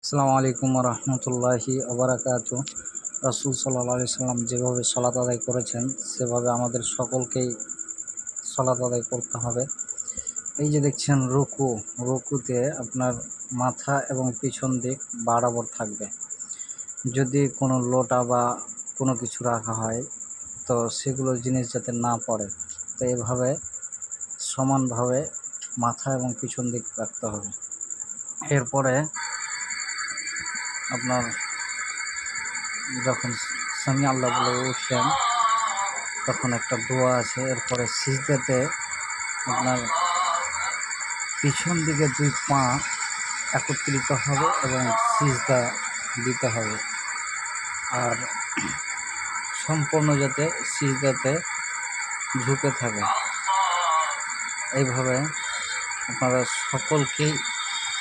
আসসালামু আলাইকুম রহমতুল্লাহি ওবারাকাতু। রাসূল সাল্লাল্লাহু আলাইহি সাল্লাম যেভাবে সালাত আদায় করেছেন সেভাবে আমাদের সকলকেই সালাত আদায় করতে হবে। এই যে দেখছেন রুকুতে আপনার মাথা এবং পিছন দিক বরাবর থাকবে। যদি কোনো লোটা বা কোনো কিছু রাখা হয় তো সেগুলো জিনিস যাতে না পড়ে, তো এভাবে সমানভাবে মাথা এবং পিছন দিক রাখতে হবে। এরপরে আপনার যখন সামি আল্লাহ বলে উঠলেন তখন একটা দোয়া আছে। এরপরে সিজদাতে আপনার পিছন দিকে দুই পা একত্রিত হবে এবং সিজদা দিতে হবে, আর সম্পূর্ণ যাতে সিজদাতে ঝুঁকে থাকে। এইভাবে আপনারা সকলকেই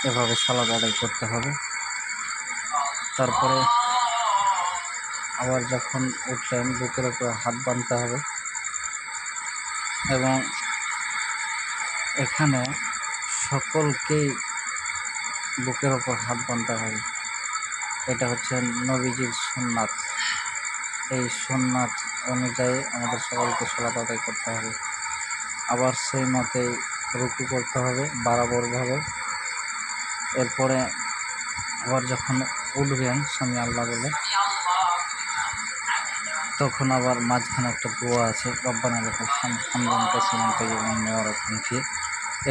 এভাবে সালাত আদায় করতে হবে। তারপরে আবার যখন উঠলেন বুকের উপরে হাত বাঁধতে হবে এবং এখানে সকলকেই বুকের ওপর হাত বাঁধতে হবে। এটা হচ্ছে নবীজির সুন্নাত। এই সুন্নাত অনুযায়ী আমাদের সকলকে সালাত আদায় করতে হবে। আবার সেই মতেই রুকু করতে হবে বরাবরভাবে। এরপরে আবার যখন উঠবেন সামি আল্লাহ বলে, তখন আবার মাঝখানে একটা দোয়া আছে, রব্বানা লাকাল হামদুন কাসীরান তাইয়্যিবান মুবারাকান ফীহ।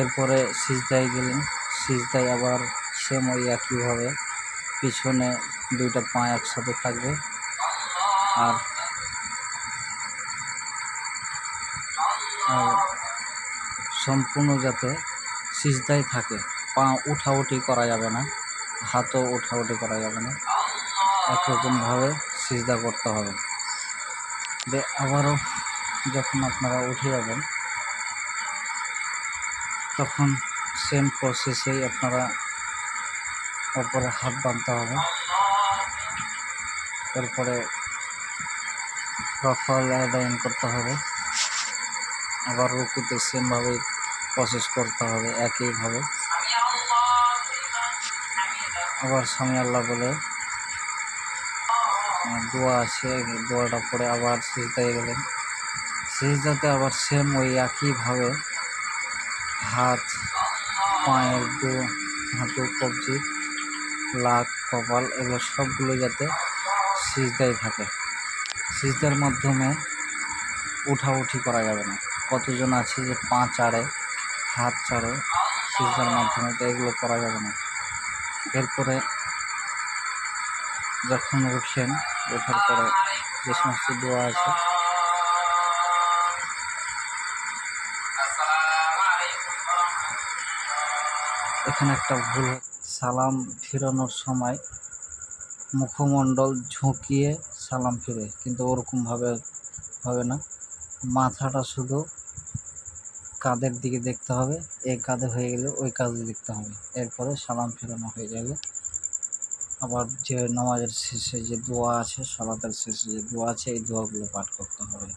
এরপরে সিজদায় গেলেন, সিজদায় আবার সেম ওই একইভাবে পিছনে দুইটা পা একসাথে থাকবে, আর সম্পূর্ণ যাতে সিজদায় থাকে। পা উঠাউঠি করা যাবে না, হাতও উঠাউঠি করা যাবে না, একরকমভাবে সিজদা করতে হবে। আবারও যখন আপনারা উঠে যাবেন তখন সেম প্রসেসেই আপনারা ওপরে হাত বাঁধতে হবে। এরপরে রফল আদায়ন করতে হবে। আবার রুকুতে সেমভাবেই প্রসেস করতে হবে একইভাবে। আবার সামি আল্লাহ বলে দোয়া আছে, দোয়াটা পরে আবার সিজদায় গেলেন। সিজদাতে আবার সেম ওই একইভাবে হাত, পায়ের হাঁটু, কবজি, লাক, কপাল এগুলো সবগুলো যাতে সিজদায় থাকে। সিজদার মাধ্যমে উঠাউঠি করা যাবে না। কতজন আছে যে পা চাড়ে, হাত চাড়ে সিজদার মাধ্যমে, তো এগুলো করা যাবে না। এরপরে যখন উঠলেন, ওঠার পরে যে সমস্ত দোয়া আছে এখানে একটা ভুল, সালাম ফিরানোর সময় মুখমণ্ডল ঝুঁকিয়ে সালাম ফিরে, কিন্তু ওরকমভাবে হবে না। মাথাটা শুধু কাঁধের দিকে দেখতে হবে, এই কাঁধে হয়ে গেলে ওই কাঁধে দেখতে হবে। এরপরে সালাম ফিরানো হয়ে গেলে আবার যে নামাজের শেষে যে দোয়া আছে, সালাতের শেষে যে দোয়া আছে, এই দোয়াগুলো পাঠ করতে হবে।